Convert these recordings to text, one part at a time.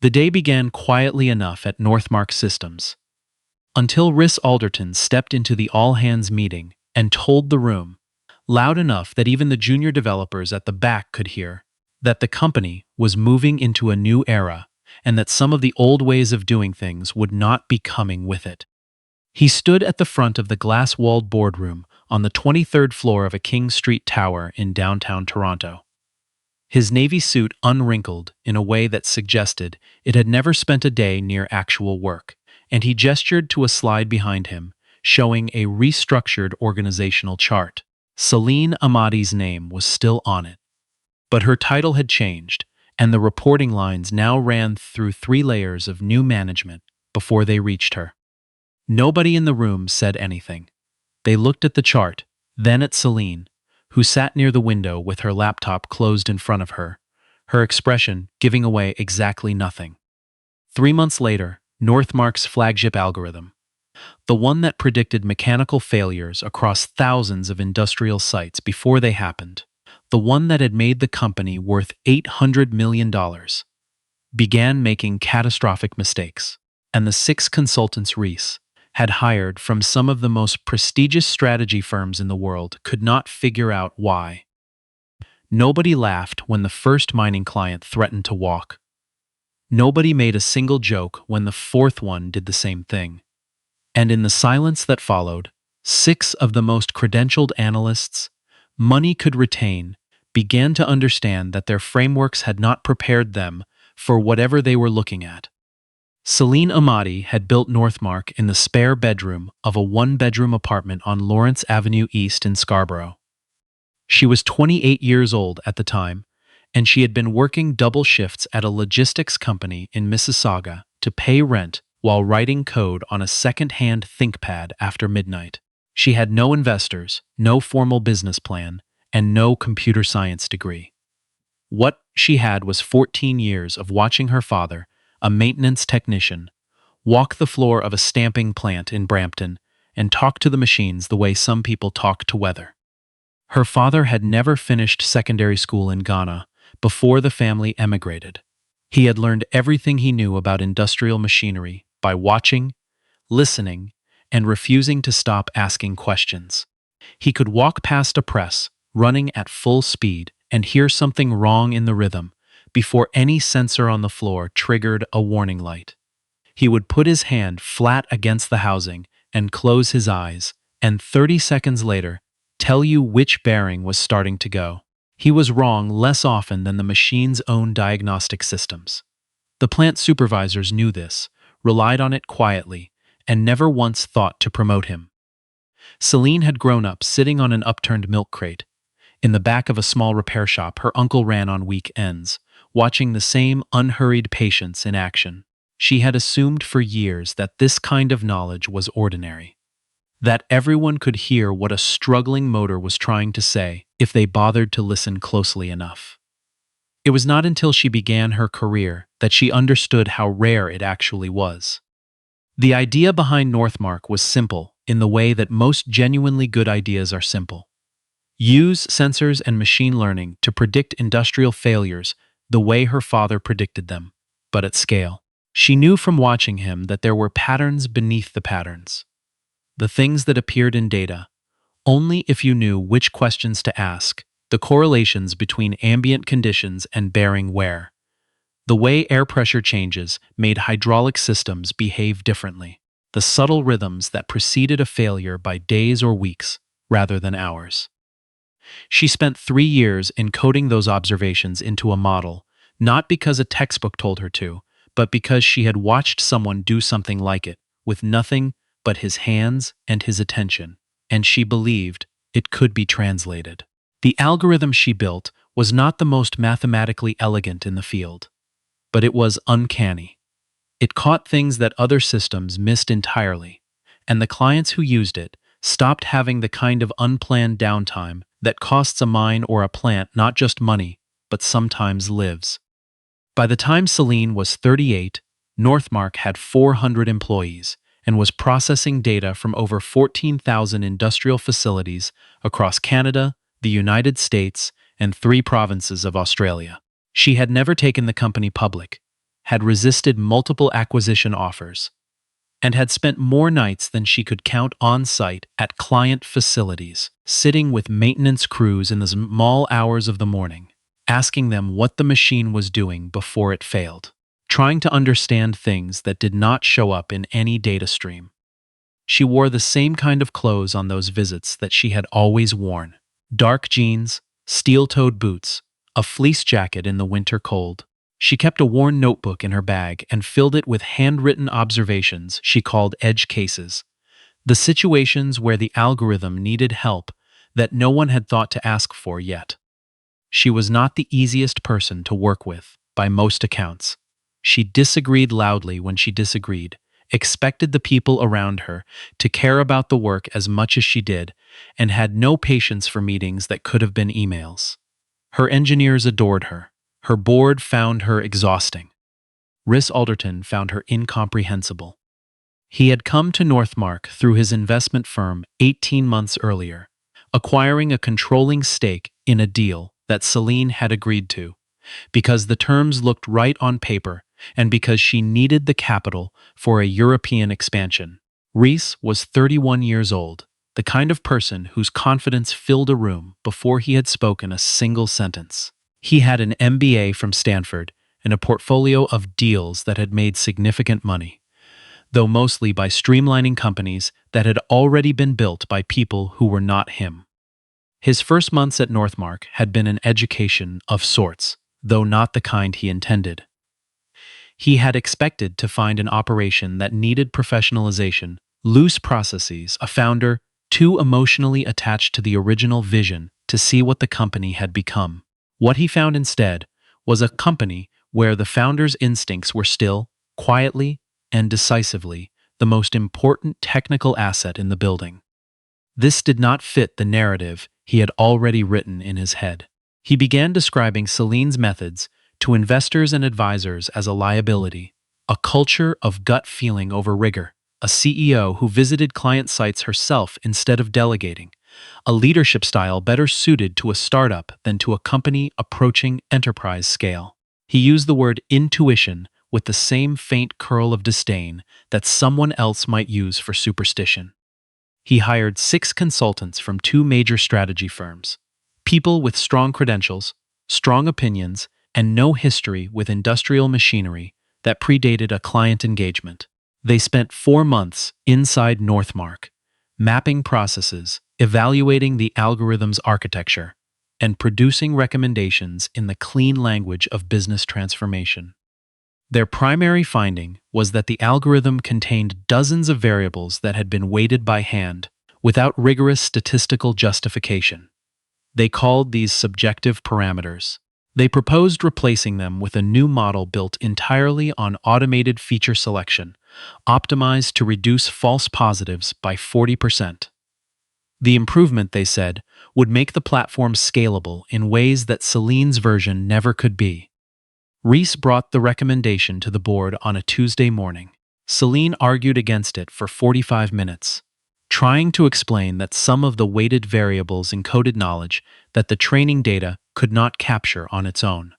The day began quietly enough at Northmark Systems, until Rhys Alderton stepped into the all-hands meeting and told the room, loud enough that even the junior developers at the back could hear, that the company was moving into a new era and that some of the old ways of doing things would not be coming with it. He stood at the front of the glass-walled boardroom on the 23rd floor of a King Street tower in downtown Toronto. His navy suit unwrinkled in a way that suggested it had never spent a day near actual work, and he gestured to a slide behind him, showing a restructured organizational chart. Celine Amati's name was still on it, but her title had changed, and the reporting lines now ran through 3 layers of new management before they reached her. Nobody in the room said anything. They looked at the chart, then at Celine, who sat near the window with her laptop closed in front of her, her expression giving away exactly nothing. 3 months later, Northmark's flagship algorithm, the one that predicted mechanical failures across thousands of industrial sites before they happened, the one that had made the company worth $800 million, began making catastrophic mistakes, and the 6 consultants Rhys had hired from some of the most prestigious strategy firms in the world could not figure out why. Nobody laughed when the first mining client threatened to walk. Nobody made a single joke when the 4th one did the same thing. And in the silence that followed, 6 of the most credentialed analysts money could retain began to understand that their frameworks had not prepared them for whatever they were looking at. Celine Amati had built Northmark in the spare bedroom of a 1-bedroom apartment on Lawrence Avenue East in Scarborough. She was 28 years old at the time, and she had been working double shifts at a logistics company in Mississauga to pay rent while writing code on a second-hand ThinkPad after midnight. She had no investors, no formal business plan, and no computer science degree. What she had was 14 years of watching her father, a maintenance technician, walk the floor of a stamping plant in Brampton and talk to the machines the way some people talk to weather. Her father had never finished secondary school in Ghana before the family emigrated. He had learned everything he knew about industrial machinery by watching, listening, and refusing to stop asking questions. He could walk past a press, running at full speed, and hear something wrong in the rhythm before any sensor on the floor triggered a warning light. He would put his hand flat against the housing and close his eyes, and 30 seconds later, tell you which bearing was starting to go. He was wrong less often than the machine's own diagnostic systems. The plant supervisors knew this, relied on it quietly, and never once thought to promote him. Celine had grown up sitting on an upturned milk crate. In the back of a small repair shop her uncle ran on weekends, watching the same unhurried patience in action. She had assumed for years that this kind of knowledge was ordinary, that everyone could hear what a struggling motor was trying to say if they bothered to listen closely enough. It was not until she began her career that she understood how rare it actually was. The idea behind Northmark was simple in the way that most genuinely good ideas are simple. Use sensors and machine learning to predict industrial failures the way her father predicted them, but at scale. She knew from watching him that there were patterns beneath the patterns. The things that appeared in data, only if you knew which questions to ask, the correlations between ambient conditions and bearing wear. The way air pressure changes made hydraulic systems behave differently. The subtle rhythms that preceded a failure by days or weeks rather than hours. She spent 3 years encoding those observations into a model, not because a textbook told her to, but because she had watched someone do something like it, with nothing but his hands and his attention, and she believed it could be translated. The algorithm she built was not the most mathematically elegant in the field, but it was uncanny. It caught things that other systems missed entirely, and the clients who used it stopped having the kind of unplanned downtime that costs a mine or a plant not just money, but sometimes lives. By the time Celine was 38, Northmark had 400 employees and was processing data from over 14,000 industrial facilities across Canada, the United States, and 3 provinces of Australia. She had never taken the company public, had resisted multiple acquisition offers, and had spent more nights than she could count on site at client facilities, sitting with maintenance crews in the small hours of the morning, asking them what the machine was doing before it failed, trying to understand things that did not show up in any data stream. She wore the same kind of clothes on those visits that she had always worn: dark jeans, steel-toed boots, a fleece jacket in the winter cold. She kept a worn notebook in her bag and filled it with handwritten observations she called edge cases, the situations where the algorithm needed help that no one had thought to ask for yet. She was not the easiest person to work with, by most accounts. She disagreed loudly when she disagreed, expected the people around her to care about the work as much as she did, and had no patience for meetings that could have been emails. Her engineers adored her. Her board found her exhausting. Rhys Alderton found her incomprehensible. He had come to Northmark through his investment firm 18 months earlier, acquiring a controlling stake in a deal that Celine had agreed to, because the terms looked right on paper and because she needed the capital for a European expansion. Rhys was 31 years old, the kind of person whose confidence filled a room before he had spoken a single sentence. He had an MBA from Stanford and a portfolio of deals that had made significant money, though mostly by streamlining companies that had already been built by people who were not him. His first months at Northmark had been an education of sorts, though not the kind he intended. He had expected to find an operation that needed professionalization, loose processes, a founder too emotionally attached to the original vision to see what the company had become. What he found instead was a company where the founder's instincts were still, quietly and decisively, the most important technical asset in the building. This did not fit the narrative he had already written in his head. He began describing Celine's methods to investors and advisors as a liability, a culture of gut feeling over rigor, a CEO who visited client sites herself instead of delegating, a leadership style better suited to a startup than to a company approaching enterprise scale. He used the word intuition with the same faint curl of disdain that someone else might use for superstition. He hired 6 consultants from 2 major strategy firms, people with strong credentials, strong opinions, and no history with industrial machinery that predated a client engagement. They spent 4 months inside Northmark, mapping processes, evaluating the algorithm's architecture, and producing recommendations in the clean language of business transformation. Their primary finding was that the algorithm contained dozens of variables that had been weighted by hand, without rigorous statistical justification. They called these subjective parameters. They proposed replacing them with a new model built entirely on automated feature selection, optimized to reduce false positives by 40%. The improvement, they said, would make the platform scalable in ways that Celine's version never could be. Rhys brought the recommendation to the board on a Tuesday morning. Celine argued against it for 45 minutes, trying to explain that some of the weighted variables encoded knowledge that the training data could not capture on its own.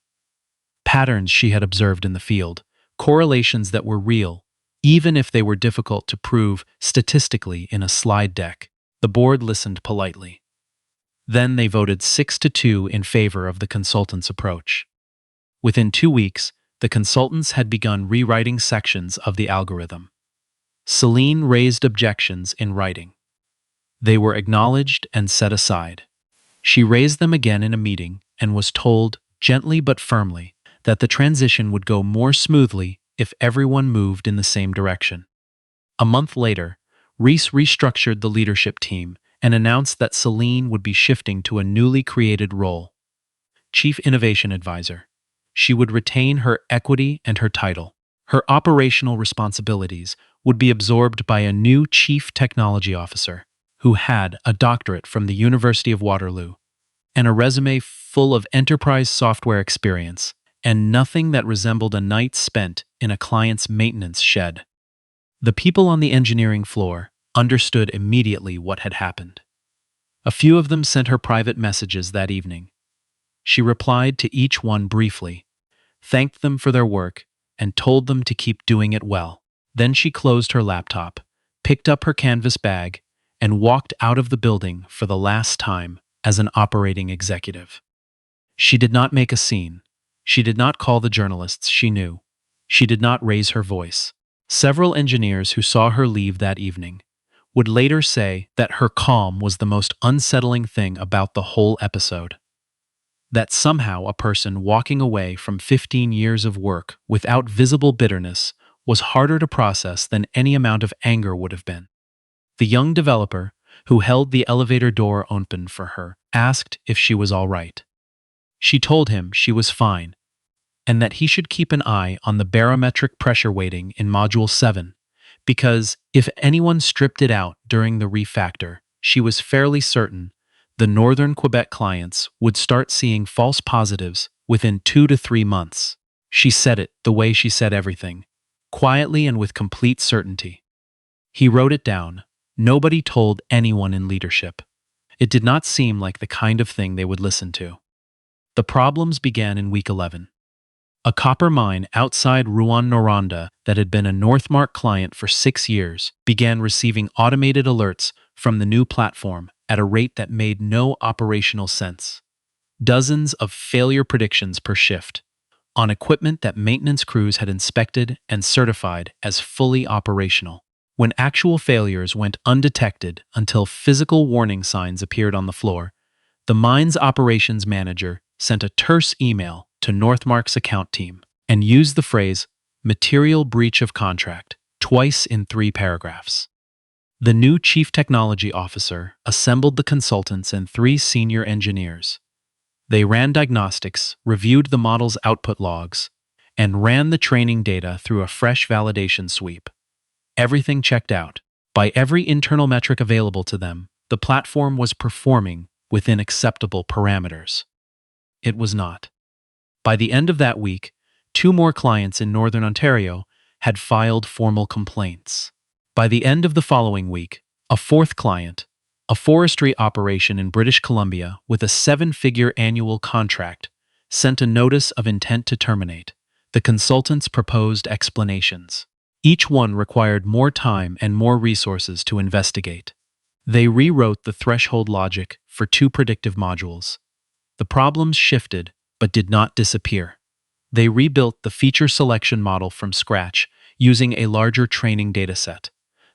Patterns she had observed in the field, correlations that were real, even if they were difficult to prove statistically in a slide deck. The board listened politely. Then they voted 6-2 in favor of the consultant's approach. Within 2 weeks, the consultants had begun rewriting sections of the algorithm. Celine raised objections in writing. They were acknowledged and set aside. She raised them again in a meeting and was told, gently but firmly, that the transition would go more smoothly if everyone moved in the same direction. A month later, Rhys restructured the leadership team and announced that Celine would be shifting to a newly created role: Chief Innovation Advisor. She would retain her equity and her title. Her operational responsibilities would be absorbed by a new Chief Technology Officer, who had a doctorate from the University of Waterloo, and a resume full of enterprise software experience, and nothing that resembled a night spent in a client's maintenance shed. The people on the engineering floor understood immediately what had happened. A few of them sent her private messages that evening. She replied to each one briefly, thanked them for their work, and told them to keep doing it well. Then she closed her laptop, picked up her canvas bag, and walked out of the building for the last time as an operating executive. She did not make a scene. She did not call the journalists she knew. She did not raise her voice. Several engineers who saw her leave that evening would later say that her calm was the most unsettling thing about the whole episode. That somehow a person walking away from 15 years of work without visible bitterness was harder to process than any amount of anger would have been. The young developer, who held the elevator door open for her, asked if she was all right. She told him she was fine, and that he should keep an eye on the barometric pressure weighting in Module 7, because if anyone stripped it out during the refactor, she was fairly certain the northern Quebec clients would start seeing false positives within 2 to 3 months. She said it the way she said everything, quietly and with complete certainty. He wrote it down. Nobody told anyone in leadership. It did not seem like the kind of thing they would listen to. The problems began in week 11. A copper mine outside Rouen-Noranda that had been a Northmark client for 6 years began receiving automated alerts from the new platform at a rate that made no operational sense. Dozens of failure predictions per shift on equipment that maintenance crews had inspected and certified as fully operational. When actual failures went undetected until physical warning signs appeared on the floor, the mine's operations manager sent a terse email to Northmark's account team and used the phrase "material breach of contract" twice in 3 paragraphs. The new chief technology officer assembled the consultants and 3 senior engineers. They ran diagnostics, reviewed the model's output logs, and ran the training data through a fresh validation sweep. Everything checked out. By every internal metric available to them, the platform was performing within acceptable parameters. It was not. By the end of that week, 2 more clients in Northern Ontario had filed formal complaints. By the end of the following week, a 4th client, a forestry operation in British Columbia with a 7-figure annual contract, sent a notice of intent to terminate. The consultants proposed explanations. Each one required more time and more resources to investigate. They rewrote the threshold logic for 2 predictive modules. The problems shifted, but did not disappear. They rebuilt the feature selection model from scratch using a larger training dataset.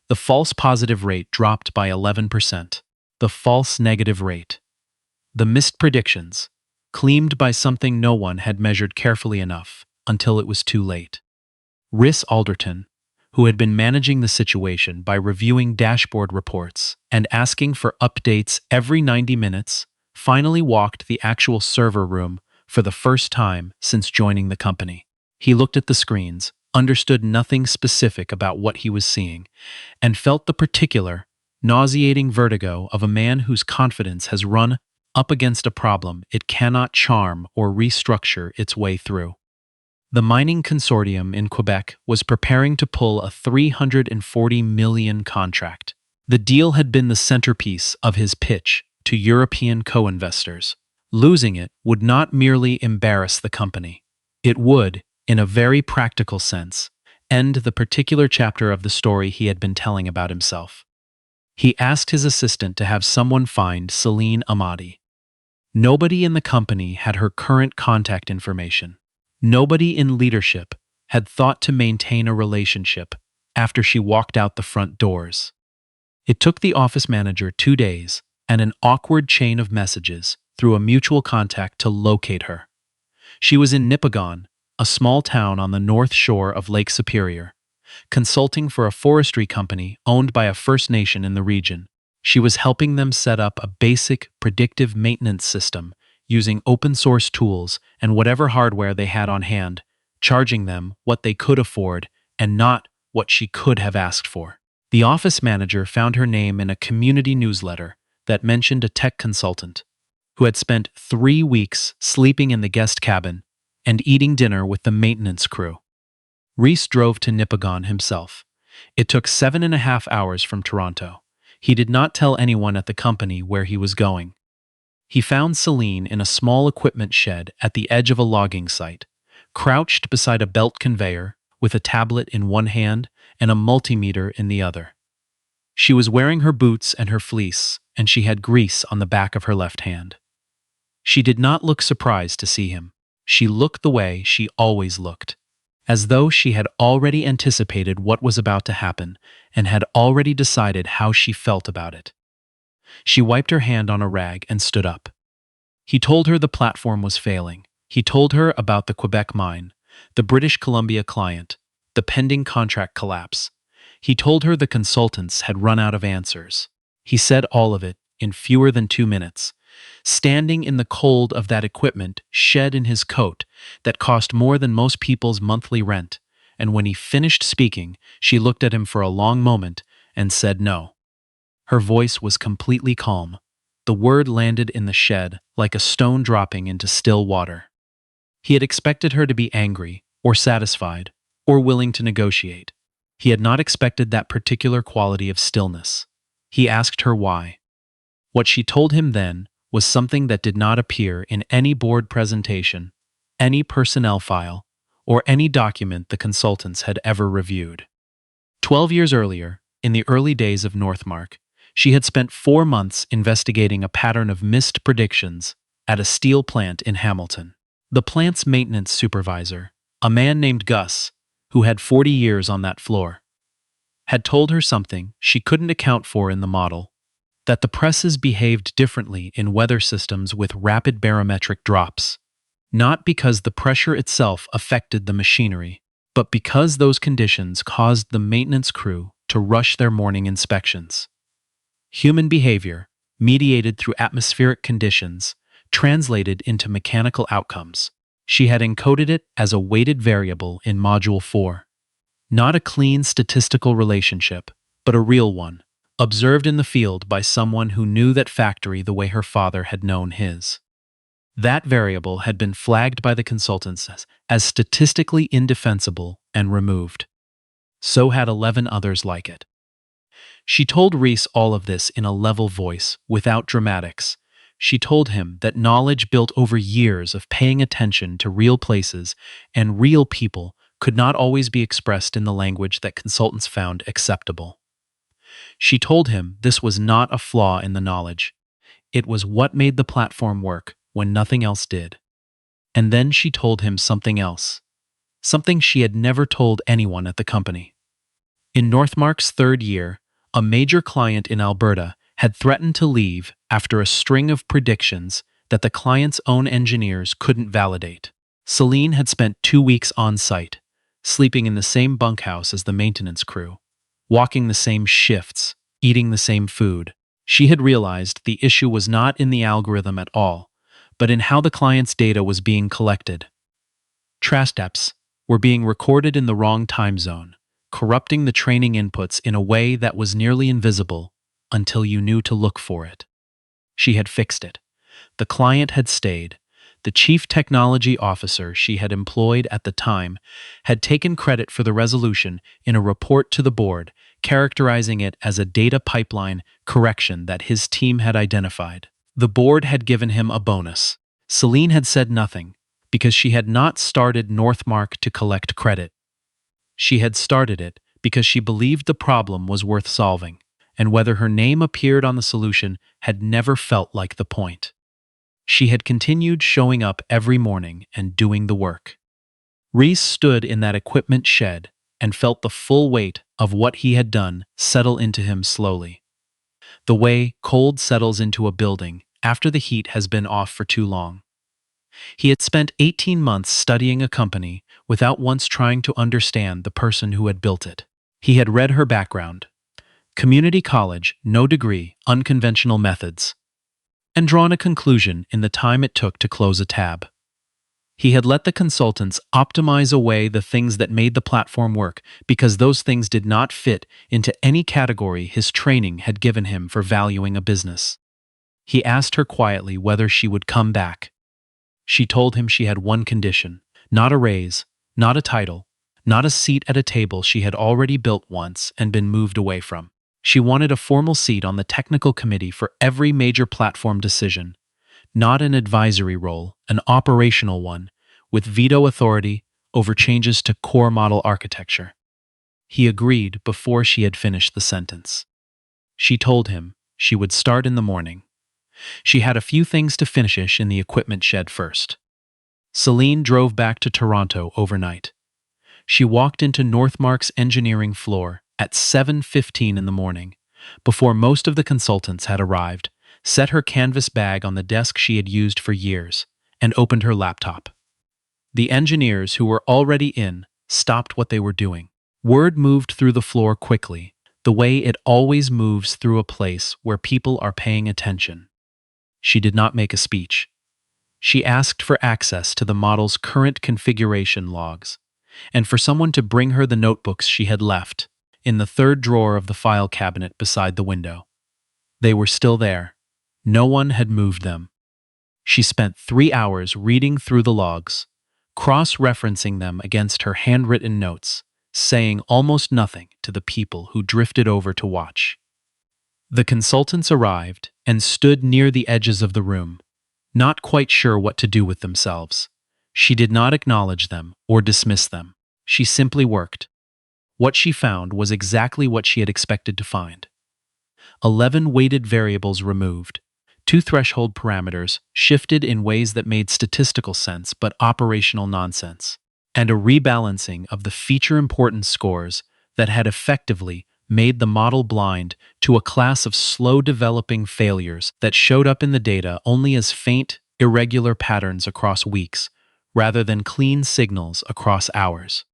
The false positive rate dropped by 11%. The false negative rate, the missed predictions, claimed by something no one had measured carefully enough until it was too late. Rhys Alderton, who had been managing the situation by reviewing dashboard reports and asking for updates every 90 minutes, finally walked the actual server room for the first time since joining the company. He looked at the screens, understood nothing specific about what he was seeing, and felt the particular, nauseating vertigo of a man whose confidence has run up against a problem it cannot charm or restructure its way through. The mining consortium in Quebec was preparing to pull a $340 million contract. The deal had been the centerpiece of his pitch to European co-investors. Losing it would not merely embarrass the company. It would, in a very practical sense, end the particular chapter of the story he had been telling about himself. He asked his assistant to have someone find Celine Amati. Nobody in the company had her current contact information. Nobody in leadership had thought to maintain a relationship after she walked out the front doors. It took the office manager 2 days and an awkward chain of messages through a mutual contact to locate her. She was in Nipigon, a small town on the north shore of Lake Superior, consulting for a forestry company owned by a First Nation in the region. She was helping them set up a basic predictive maintenance system using open-source tools and whatever hardware they had on hand, charging them what they could afford and not what she could have asked for. The office manager found her name in a community newsletter that mentioned a tech consultant who had spent 3 weeks sleeping in the guest cabin and eating dinner with the maintenance crew. Rhys drove to Nipigon himself. It took 7.5 hours from Toronto. He did not tell anyone at the company where he was going. He found Celine in a small equipment shed at the edge of a logging site, crouched beside a belt conveyor with a tablet in one hand and a multimeter in the other. She was wearing her boots and her fleece, and she had grease on the back of her left hand. She did not look surprised to see him. She looked the way she always looked, as though she had already anticipated what was about to happen and had already decided how she felt about it. She wiped her hand on a rag and stood up. He told her the platform was failing. He told her about the Quebec mine, the British Columbia client, the pending contract collapse. He told her the consultants had run out of answers. He said all of it in fewer than 2 minutes, standing in the cold of that equipment shed in his coat that cost more than most people's monthly rent, and when he finished speaking, she looked at him for a long moment and said no. Her voice was completely calm. The word landed in the shed like a stone dropping into still water. He had expected her to be angry, or satisfied, or willing to negotiate. He had not expected that particular quality of stillness. He asked her why. What she told him then was something that did not appear in any board presentation, any personnel file, or any document the consultants had ever reviewed. 12 years earlier, in the early days of Northmark, she had spent 4 months investigating a pattern of missed predictions at a steel plant in Hamilton. The plant's maintenance supervisor, a man named Gus, who had 40 years on that floor, had told her something she couldn't account for in the model, that the presses behaved differently in weather systems with rapid barometric drops, not because the pressure itself affected the machinery, but because those conditions caused the maintenance crew to rush their morning inspections. Human behavior, mediated through atmospheric conditions, translated into mechanical outcomes. She had encoded it as a weighted variable in Module 4. Not a clean statistical relationship, but a real one, observed in the field by someone who knew that factory the way her father had known his. That variable had been flagged by the consultants as statistically indefensible and removed. So had 11 others like it. She told Reese all of this in a level voice, without dramatics. She told him that knowledge built over years of paying attention to real places and real people could not always be expressed in the language that consultants found acceptable. She told him this was not a flaw in the knowledge. It was what made the platform work when nothing else did. And then she told him something else, something she had never told anyone at the company. In Northmark's 3rd year, a major client in Alberta had threatened to leave after a string of predictions that the client's own engineers couldn't validate. Celine had spent 2 weeks on site, sleeping in the same bunkhouse as the maintenance crew, walking the same shifts, eating the same food. She had realized the issue was not in the algorithm at all, but in how the client's data was being collected. Trash steps were being recorded in the wrong time zone, corrupting the training inputs in a way that was nearly invisible until you knew to look for it. She had fixed it. The client had stayed. The chief technology officer she had employed at the time had taken credit for the resolution in a report to the board, characterizing it as a data pipeline correction that his team had identified. The board had given him a bonus. Celine had said nothing, because she had not started Northmark to collect credit. She had started it because she believed the problem was worth solving, and whether her name appeared on the solution had never felt like the point. She had continued showing up every morning and doing the work. Reese stood in that equipment shed and felt the full weight of what he had done settle into him slowly. The way cold settles into a building after the heat has been off for too long. He had spent 18 months studying a company without once trying to understand the person who had built it. He had read her background, community college, no degree, unconventional methods, and drawn a conclusion in the time it took to close a tab. He had let the consultants optimize away the things that made the platform work because those things did not fit into any category his training had given him for valuing a business. He asked her quietly whether she would come back. She told him she had one condition, not a raise, not a title, not a seat at a table she had already built once and been moved away from. She wanted a formal seat on the technical committee for every major platform decision, not an advisory role, an operational one, with veto authority over changes to core model architecture. He agreed before she had finished the sentence. She told him she would start in the morning. She had a few things to finish in the equipment shed first. Celine drove back to Toronto overnight. She walked into Northmark's engineering floor at 7:15 in the morning, before most of the consultants had arrived, set her canvas bag on the desk she had used for years, and opened her laptop. The engineers who were already in stopped what they were doing. Word moved through the floor quickly, the way it always moves through a place where people are paying attention. She did not make a speech. She asked for access to the model's current configuration logs, and for someone to bring her the notebooks she had left in the third drawer of the file cabinet beside the window. They were still there. No one had moved them. She spent 3 hours reading through the logs, cross-referencing them against her handwritten notes, saying almost nothing to the people who drifted over to watch. The consultants arrived and stood near the edges of the room, not quite sure what to do with themselves. She did not acknowledge them or dismiss them. She simply worked. What she found was exactly what she had expected to find. 11 weighted variables removed, 2 threshold parameters shifted in ways that made statistical sense but operational nonsense, and a rebalancing of the feature importance scores that had effectively made the model blind to a class of slow-developing failures that showed up in the data only as faint, irregular patterns across weeks, rather than clean signals across hours.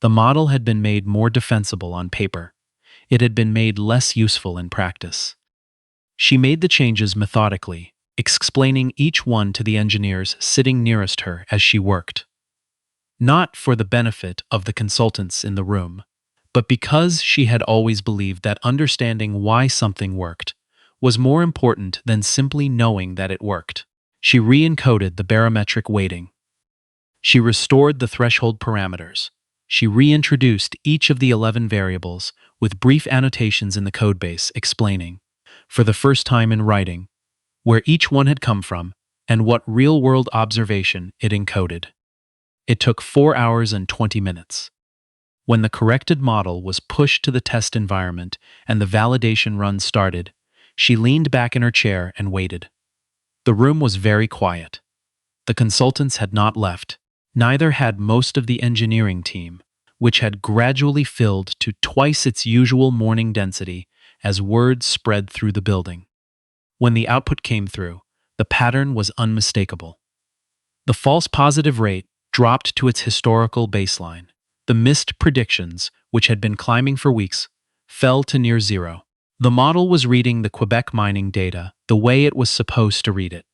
The model had been made more defensible on paper. It had been made less useful in practice. She made the changes methodically, explaining each one to the engineers sitting nearest her as she worked. Not for the benefit of the consultants in the room, but because she had always believed that understanding why something worked was more important than simply knowing that it worked. She re-encoded the barometric weighting. She restored the threshold parameters. She reintroduced each of the 11 variables with brief annotations in the codebase explaining, for the first time in writing, where each one had come from and what real-world observation it encoded. It took 4 hours and 20 minutes. When the corrected model was pushed to the test environment and the validation run started, she leaned back in her chair and waited. The room was very quiet. The consultants had not left. Neither had most of the engineering team, which had gradually filled to twice its usual morning density as word spread through the building. When the output came through, the pattern was unmistakable. The false positive rate dropped to its historical baseline. The missed predictions, which had been climbing for weeks, fell to near zero. The model was reading the Quebec mining data the way it was supposed to read it.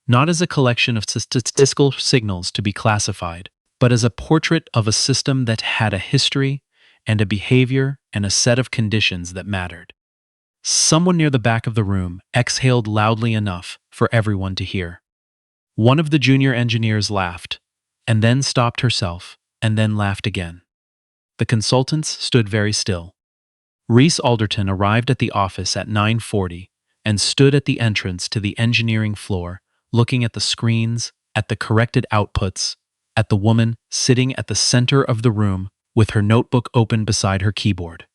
Not as a collection of statistical signals to be classified, but as a portrait of a system that had a history and a behavior and a set of conditions that mattered. Someone near the back of the room exhaled loudly enough for everyone to hear. One of the junior engineers laughed, and then stopped herself, and then laughed again. The consultants stood very still. Rhys Alderton arrived at the office at 9:40 and stood at the entrance to the engineering floor, looking at the screens, at the corrected outputs, at the woman sitting at the center of the room with her notebook open beside her keyboard.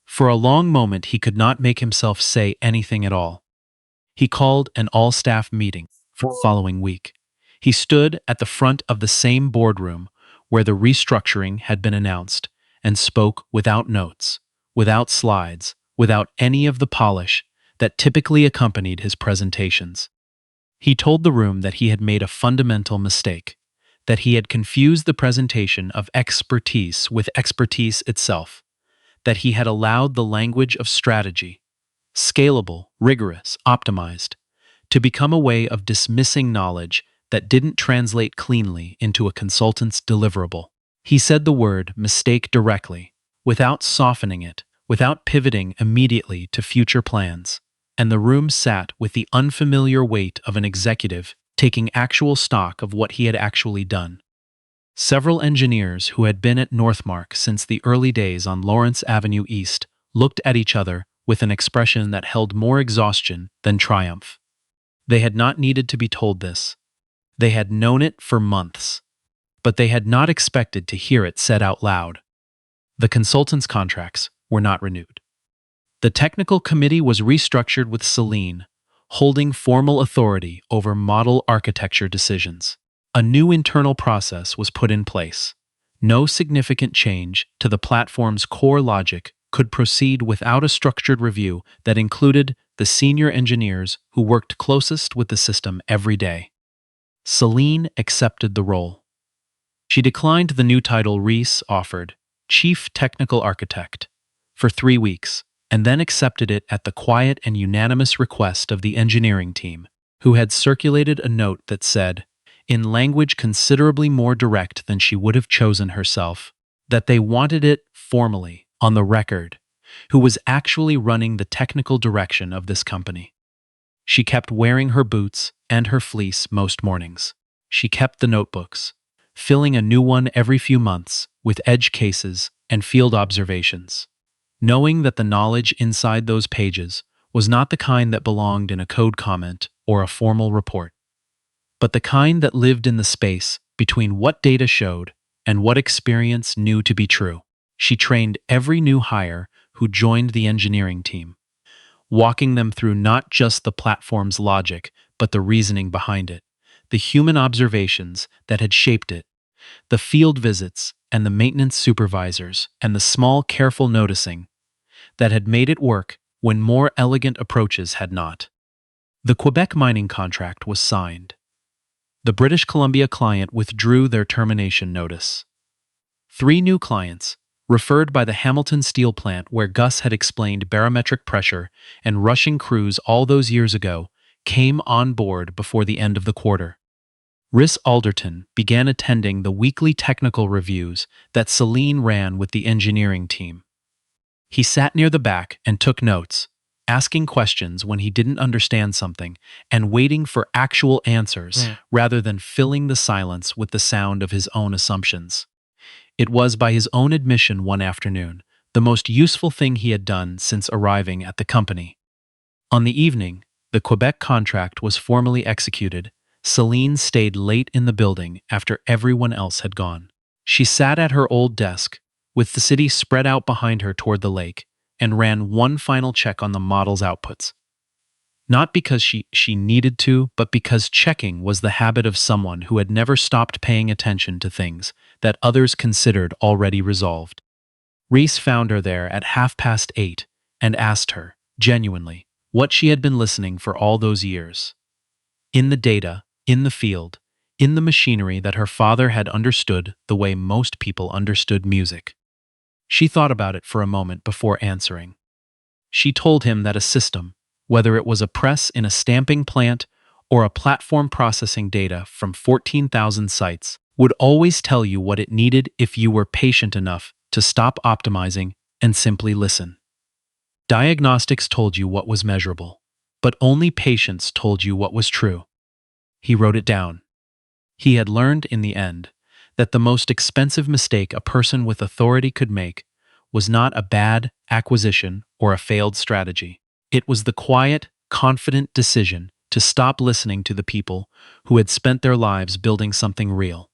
For a long moment he could not make himself say anything at all. He called an all-staff meeting for the following week. He stood at the front of the same boardroom where the restructuring had been announced, and spoke without notes, without slides, without any of the polish that typically accompanied his presentations. He told the room that he had made a fundamental mistake, that he had confused the presentation of expertise with expertise itself, that he had allowed the language of strategy, scalable, rigorous, optimized, to become a way of dismissing knowledge that didn't translate cleanly into a consultant's deliverable. He said the word mistake directly, without softening it, without pivoting immediately to future plans, and the room sat with the unfamiliar weight of an executive taking actual stock of what he had actually done. Several engineers who had been at Northmark since the early days on Lawrence Avenue East looked at each other with an expression that held more exhaustion than triumph. They had not needed to be told this. They had known it for months, but they had not expected to hear it said out loud. The consultants' contracts were not renewed. The technical committee was restructured with Celine holding formal authority over model architecture decisions. A new internal process was put in place. No significant change to the platform's core logic could proceed without a structured review that included the senior engineers who worked closest with the system every day. Celine accepted the role. She declined the new title Reese offered, Chief Technical Architect, for 3 weeks, and then accepted it at the quiet and unanimous request of the engineering team, who had circulated a note that said, in language considerably more direct than she would have chosen herself, that they wanted it formally, on the record, who was actually running the technical direction of this company. She kept wearing her boots and her fleece most mornings. She kept the notebooks, filling a new one every few months with edge cases and field observations, knowing that the knowledge inside those pages was not the kind that belonged in a code comment or a formal report, but the kind that lived in the space between what data showed and what experience knew to be true. She trained every new hire who joined the engineering team, walking them through not just the platform's logic, but the reasoning behind it, the human observations that had shaped it, the field visits and the maintenance supervisors and the small careful noticing that had made it work when more elegant approaches had not. The Quebec mining contract was signed. The British Columbia client withdrew their termination notice. 3 new clients, referred by the Hamilton steel plant where Gus had explained barometric pressure and rushing crews all those years ago, came on board before the end of the quarter. Rhys Alderton began attending the weekly technical reviews that Celine ran with the engineering team. He sat near the back and took notes, asking questions when he didn't understand something and waiting for actual answers rather than filling the silence with the sound of his own assumptions. It was, by his own admission one afternoon, the most useful thing he had done since arriving at the company. On the evening the Quebec contract was formally executed, Celine stayed late in the building after everyone else had gone. She sat at her old desk, with the city spread out behind her toward the lake, and ran one final check on the model's outputs. Not because she needed to, but because checking was the habit of someone who had never stopped paying attention to things that others considered already resolved. Rhys found her there at 8:30 and asked her, genuinely, what she had been listening for all those years. In the data, in the field, in the machinery that her father had understood the way most people understood music. She thought about it for a moment before answering. She told him that a system, whether it was a press in a stamping plant or a platform processing data from 14,000 sites, would always tell you what it needed if you were patient enough to stop optimizing and simply listen. Diagnostics told you what was measurable, but only patience told you what was true. He wrote it down. He had learned in the end that the most expensive mistake a person with authority could make was not a bad acquisition or a failed strategy. It was the quiet, confident decision to stop listening to the people who had spent their lives building something real,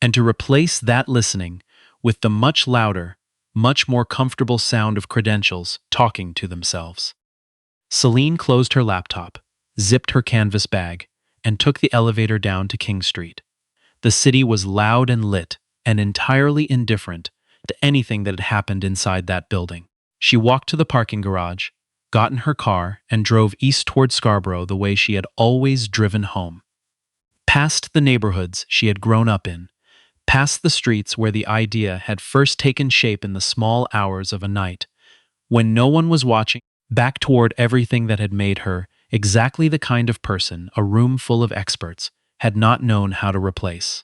and to replace that listening with the much louder, much more comfortable sound of credentials talking to themselves. Celine closed her laptop, zipped her canvas bag, and took the elevator down to King Street. The city was loud and lit, and entirely indifferent to anything that had happened inside that building. She walked to the parking garage, got in her car, and drove east toward Scarborough the way she had always driven home. Past the neighborhoods she had grown up in, past the streets where the idea had first taken shape in the small hours of a night, when no one was watching, back toward everything that had made her exactly the kind of person a room full of experts had not known how to replace.